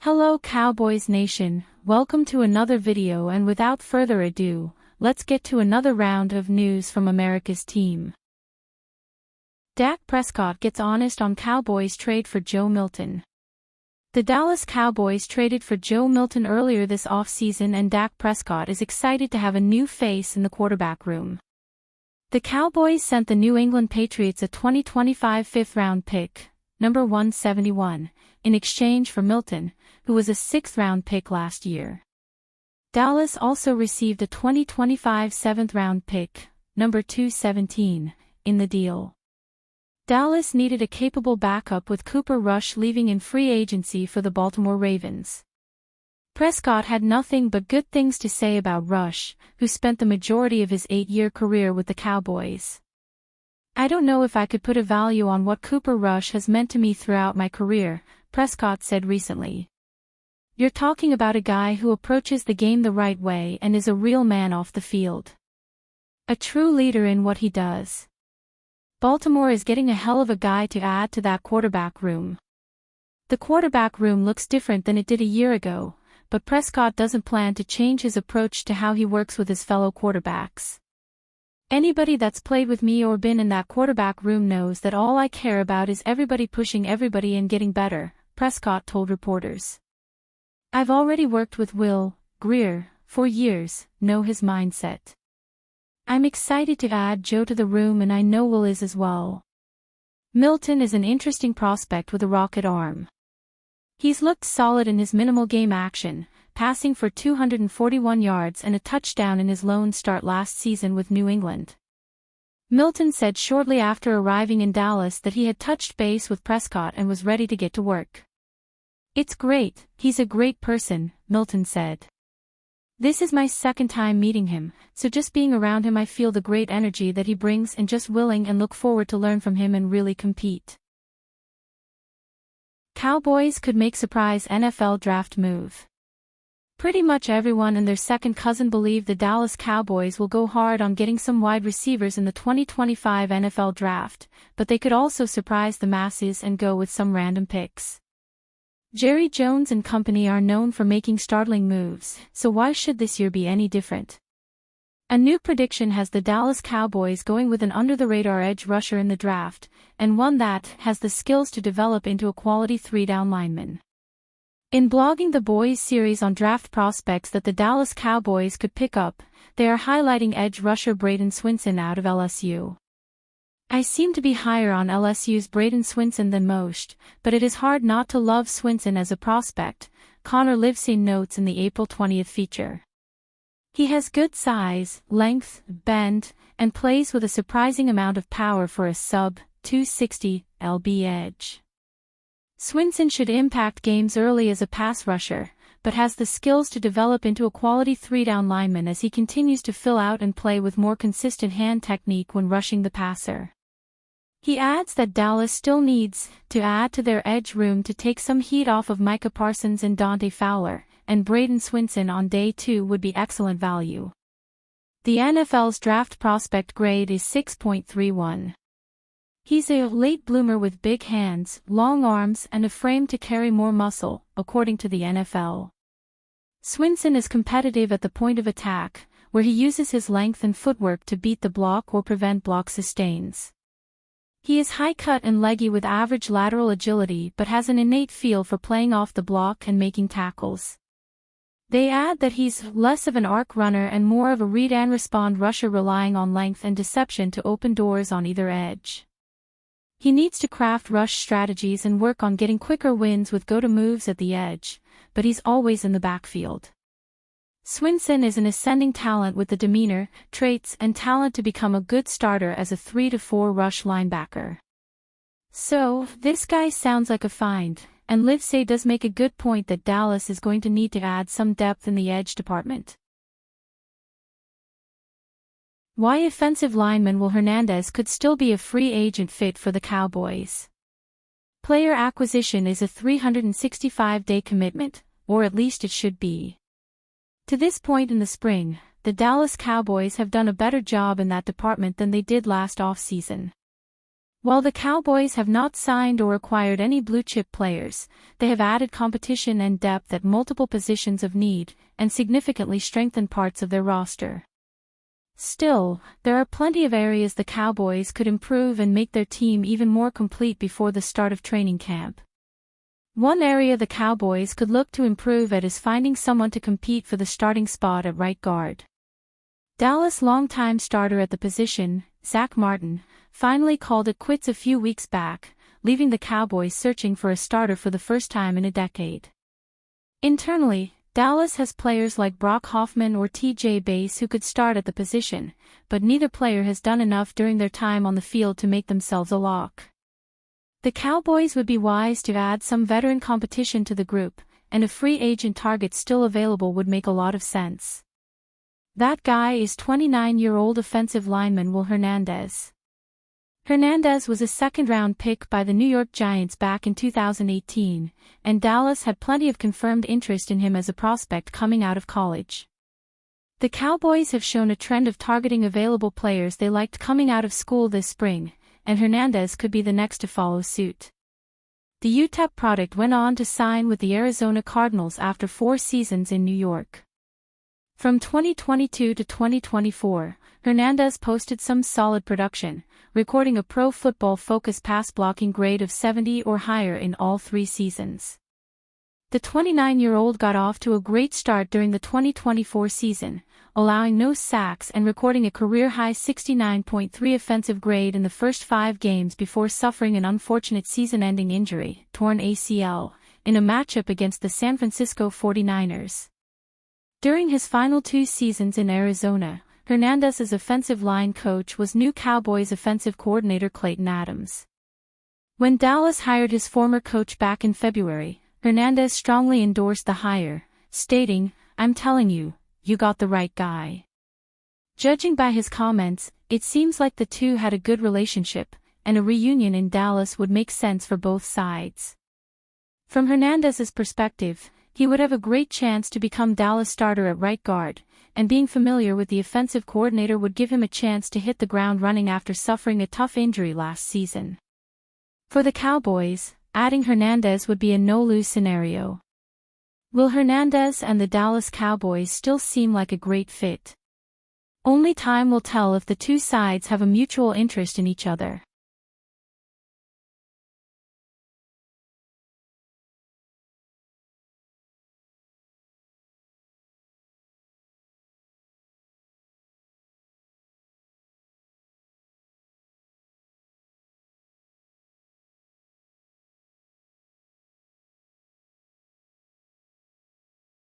Hello Cowboys Nation, welcome to another video, and without further ado, let's get to another round of news from America's team. Dak Prescott gets honest on Cowboys trade for Joe Milton. The Dallas Cowboys traded for Joe Milton earlier this offseason, and Dak Prescott is excited to have a new face in the quarterback room. The Cowboys sent the New England Patriots a 2025 fifth-round pick, number 171, in exchange for Milton, who was a sixth-round pick last year. Dallas also received a 2025 seventh-round pick, number 217, in the deal. Dallas needed a capable backup, with Cooper Rush leaving in free agency for the Baltimore Ravens. Prescott had nothing but good things to say about Rush, who spent the majority of his 8-year career with the Cowboys. "I don't know if I could put a value on what Cooper Rush has meant to me throughout my career," Prescott said recently. "You're talking about a guy who approaches the game the right way and is a real man off the field. A true leader in what he does. Baltimore is getting a hell of a guy to add to that quarterback room." The quarterback room looks different than it did a year ago, but Prescott doesn't plan to change his approach to how he works with his fellow quarterbacks. "Anybody that's played with me or been in that quarterback room knows that all I care about is everybody pushing everybody and getting better," Prescott told reporters. "I've already worked with Will, Greer, for years, know his mindset. I'm excited to add Joe to the room, and I know Will is as well. Milton is an interesting prospect with a rocket arm. He's looked solid in his minimal game action, passing for 241 yards and a touchdown in his lone start last season with New England." Milton said shortly after arriving in Dallas that he had touched base with Prescott and was ready to get to work. "It's great, he's a great person," Milton said. "This is my second time meeting him, so just being around him I feel the great energy that he brings and just willing and look forward to learn from him and really compete." Cowboys could make surprise NFL draft move. Pretty much everyone and their second cousin believe the Dallas Cowboys will go hard on getting some wide receivers in the 2025 NFL draft, but they could also surprise the masses and go with some random picks. Jerry Jones and company are known for making startling moves, so why should this year be any different? A new prediction has the Dallas Cowboys going with an under-the-radar edge rusher in the draft, and one that has the skills to develop into a quality three-down lineman. In blogging the Boys series on draft prospects that the Dallas Cowboys could pick up, they are highlighting edge rusher Braden Swinson out of LSU. "I seem to be higher on LSU's Braden Swinson than most, but it is hard not to love Swinson as a prospect," Connor Livesey notes in the April 20th feature. "He has good size, length, bend, and plays with a surprising amount of power for a sub-260 lb edge. Swinson should impact games early as a pass rusher, but has the skills to develop into a quality three-down lineman as he continues to fill out and play with more consistent hand technique when rushing the passer." He adds that Dallas still needs to add to their edge room to take some heat off of Micah Parsons and Dante Fowler, and Braden Swinson on day 2 would be excellent value. The NFL's draft prospect grade is 6.31. He's a late bloomer with big hands, long arms, and a frame to carry more muscle, according to the NFL. Swinson is competitive at the point of attack, where he uses his length and footwork to beat the block or prevent block sustains. He is high-cut and leggy with average lateral agility but has an innate feel for playing off the block and making tackles. They add that he's less of an arc runner and more of a read-and-respond rusher, relying on length and deception to open doors on either edge. He needs to craft rush strategies and work on getting quicker wins with go-to moves at the edge, but he's always in the backfield. Swinson is an ascending talent with the demeanor, traits, and talent to become a good starter as a 3-4 rush linebacker. So, this guy sounds like a find, and Livesey does make a good point that Dallas is going to need to add some depth in the edge department. Why offensive lineman Will Hernandez could still be a free agent fit for the Cowboys. Player acquisition is a 365-day commitment, or at least it should be. To this point in the spring, the Dallas Cowboys have done a better job in that department than they did last offseason. While the Cowboys have not signed or acquired any blue-chip players, they have added competition and depth at multiple positions of need, and significantly strengthened parts of their roster. Still, there are plenty of areas the Cowboys could improve and make their team even more complete before the start of training camp. One area the Cowboys could look to improve at is finding someone to compete for the starting spot at right guard. Dallas' longtime starter at the position, Zach Martin, finally called it quits a few weeks back, leaving the Cowboys searching for a starter for the first time in a decade. Internally, Dallas has players like Brock Hoffman or TJ Bass who could start at the position, but neither player has done enough during their time on the field to make themselves a lock. The Cowboys would be wise to add some veteran competition to the group, and a free agent target still available would make a lot of sense. That guy is 29-year-old offensive lineman Will Hernandez. Hernandez was a second-round pick by the New York Giants back in 2018, and Dallas had plenty of confirmed interest in him as a prospect coming out of college. The Cowboys have shown a trend of targeting available players they liked coming out of school this spring, and Hernandez could be the next to follow suit. The UTEP product went on to sign with the Arizona Cardinals after 4 seasons in New York. From 2022 to 2024, Hernandez posted some solid production, recording a Pro Football Focus pass-blocking grade of 70 or higher in all 3 seasons. The 29-year-old got off to a great start during the 2024 season, allowing no sacks and recording a career-high 69.3 offensive grade in the first 5 games before suffering an unfortunate season-ending injury, torn ACL, in a matchup against the San Francisco 49ers. During his final 2 seasons in Arizona, Hernandez's offensive line coach was new Cowboys offensive coordinator Clayton Adams. When Dallas hired his former coach back in February, Hernandez strongly endorsed the hire, stating, "I'm telling you, you got the right guy." Judging by his comments, it seems like the two had a good relationship, and a reunion in Dallas would make sense for both sides. From Hernandez's perspective, he would have a great chance to become Dallas' starter at right guard, and being familiar with the offensive coordinator would give him a chance to hit the ground running after suffering a tough injury last season. For the Cowboys, adding Hernandez would be a no-lose scenario. Will Hernandez and the Dallas Cowboys still seem like a great fit? Only time will tell if the two sides have a mutual interest in each other.